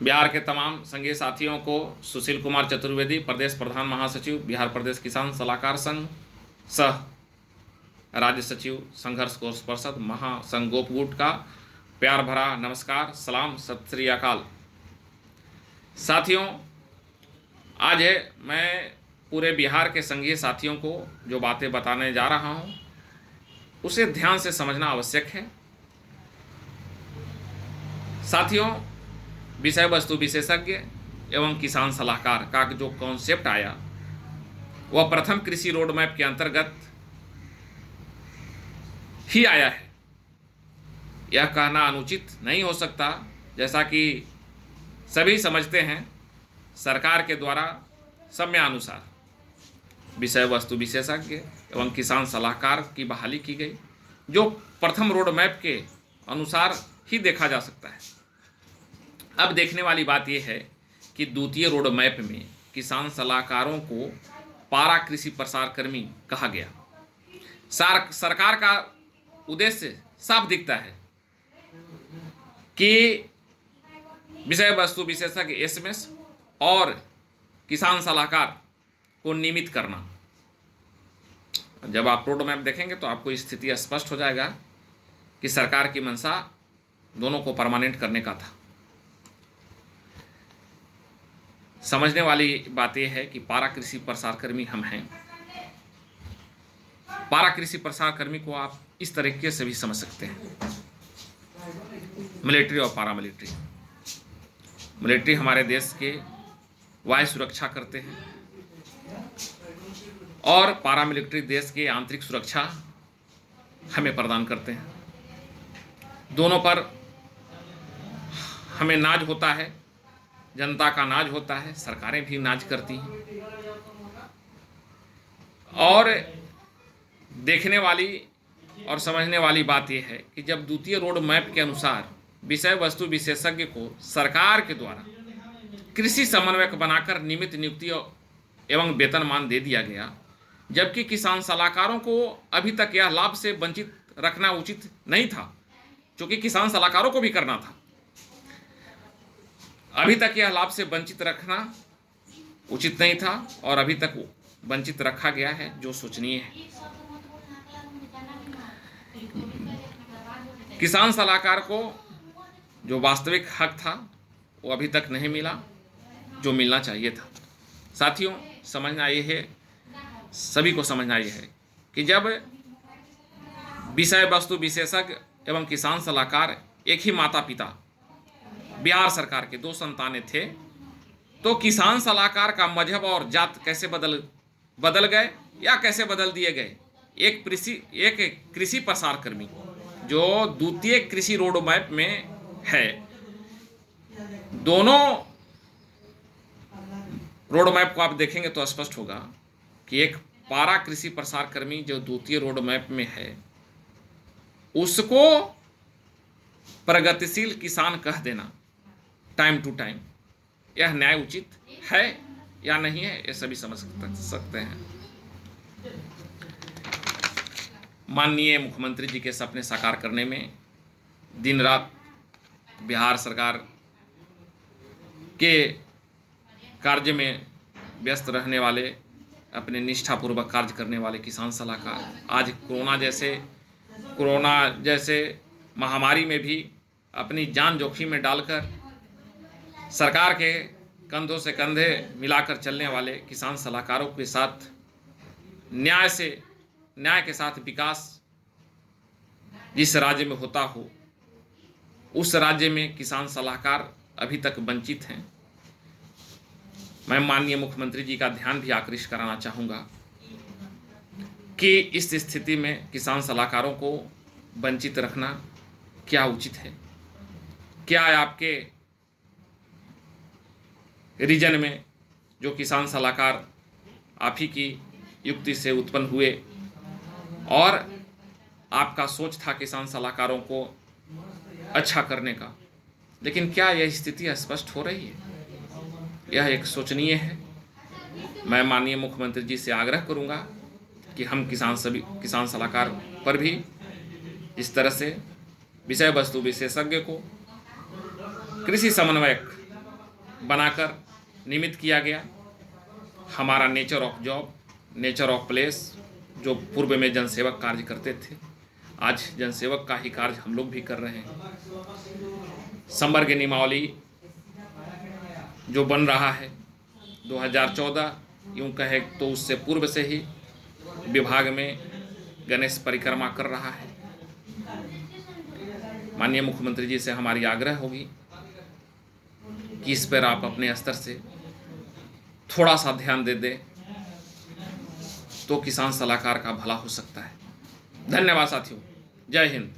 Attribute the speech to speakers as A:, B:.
A: बिहार के तमाम संघीय साथियों को सुशील कुमार चतुर्वेदी, प्रदेश प्रधान महासचिव, बिहार प्रदेश किसान सलाहकार संघ, सह राज्य सचिव, संघर्ष कोष परिषद, महासंघ गोपगुट का प्यार भरा नमस्कार, सलाम, सत श्री अकाल। साथियों, आज मैं पूरे बिहार के संघीय साथियों को जो बातें बताने जा रहा हूं, उसे ध्यान से समझना आवश्यक है। साथियों, विषय वस्तु विशेषज्ञ एवं किसान सलाहकार का जो कॉन्सेप्ट आया, वह प्रथम कृषि रोड मैप के अंतर्गत ही आया है। यह कहना अनुचित नहीं हो सकता, जैसा कि सभी समझते हैं, सरकार के द्वारा समयानुसार विषय वस्तु विशेषज्ञ एवं किसान सलाहकार की बहाली की गई, जो प्रथम रोड मैप के अनुसार ही देखा जा सकता है। अब देखने वाली बात यह है कि द्वितीय रोड मैप में किसान सलाहकारों को पारा कृषि प्रसार कर्मी कहा गया। सरकार का उद्देश्य साफ दिखता है कि विषय वस्तु विशेषज्ञ एसएमएस और किसान सलाहकार को नियमित करना। जब आप रोड मैप देखेंगे तो आपको स्थिति स्पष्ट हो जाएगा कि सरकार की मंशा दोनों को परमानेंट करने का था। समझने वाली बात यह है कि पारा कृषि प्रसार कर्मी हम हैं। पारा कृषि प्रसार कर्मी को आप इस तरीके से भी समझ सकते हैं, मिलिट्री और पारा मिलिट्री। मिलिट्री हमारे देश के वायु सुरक्षा करते हैं और पारा मिलिट्री देश की आंतरिक सुरक्षा हमें प्रदान करते हैं। दोनों पर हमें नाज होता है, जनता का नाज होता है, सरकारें भी नाज करती हैं। और देखने वाली और समझने वाली बात यह है कि जब द्वितीय रोड मैप के अनुसार विषय वस्तु विशेषज्ञ को सरकार के द्वारा कृषि समन्वयक बनाकर नियमित नियुक्ति एवं वेतनमान दे दिया गया, जबकि किसान सलाहकारों को अभी तक यह लाभ से वंचित रखना उचित नहीं था, क्योंकि किसान सलाहकारों को भी करना था। अभी तक यह लाभ से वंचित रखना उचित नहीं था और अभी तक वंचित रखा गया है, जो शोचनीय है। किसान सलाहकार को जो वास्तविक हक था वो अभी तक नहीं मिला, जो मिलना चाहिए था। साथियों, समझना ये है, सभी को समझना ये है कि जब विषय वस्तु विशेषज्ञ एवं किसान सलाहकार एक ही माता पिता बिहार सरकार के दो संतानें थे, तो किसान सलाहकार का मजहब और जात कैसे बदल गए या कैसे बदल दिए गए। एक कृषि प्रसार कर्मी जो द्वितीय कृषि रोड मैप में है, दोनों रोड मैप को आप देखेंगे तो स्पष्ट होगा कि एक पारा कृषि प्रसार कर्मी जो द्वितीय रोड मैप में है, उसको प्रगतिशील किसान कह देना टाइम टू टाइम, यह न्याय उचित है या नहीं है, ये सभी समझ सकते हैं। माननीय मुख्यमंत्री जी के सपने साकार करने में दिन रात बिहार सरकार के कार्य में व्यस्त रहने वाले, अपने निष्ठापूर्वक कार्य करने वाले किसान सलाहकार आज कोरोना जैसे महामारी में भी अपनी जान जोखिम में डालकर सरकार के कंधों से कंधे मिलाकर चलने वाले किसान सलाहकारों के साथ न्याय के साथ विकास जिस राज्य में होता हो, उस राज्य में किसान सलाहकार अभी तक वंचित हैं। मैं माननीय मुख्यमंत्री जी का ध्यान भी आकृष्ट कराना चाहूँगा कि इस स्थिति में किसान सलाहकारों को वंचित रखना क्या उचित है। क्या आपके रीजन में जो किसान सलाहकार आप ही की युक्ति से उत्पन्न हुए और आपका सोच था किसान सलाहकारों को अच्छा करने का, लेकिन क्या यह स्थिति स्पष्ट हो रही है? यह एक शोचनीय है। मैं माननीय मुख्यमंत्री जी से आग्रह करूंगा कि हम सभी किसान सलाहकार पर भी इस तरह से विषय वस्तु विशेषज्ञ को कृषि समन्वयक बनाकर निमित्त किया गया। हमारा nature of job, nature of place, जो पूर्व में जनसेवक कार्य करते थे, आज जनसेवक का ही कार्य हम लोग भी कर रहे हैं। संवर्ग नियमावली जो बन रहा है 2014, यूँ कहे तो उससे पूर्व से ही विभाग में गणेश परिक्रमा कर रहा है। माननीय मुख्यमंत्री जी से हमारी आग्रह होगी कि इस पर आप अपने स्तर से थोड़ा सा ध्यान दे दें तो किसान सलाहकार का भला हो सकता है। धन्यवाद साथियों, जय हिंद।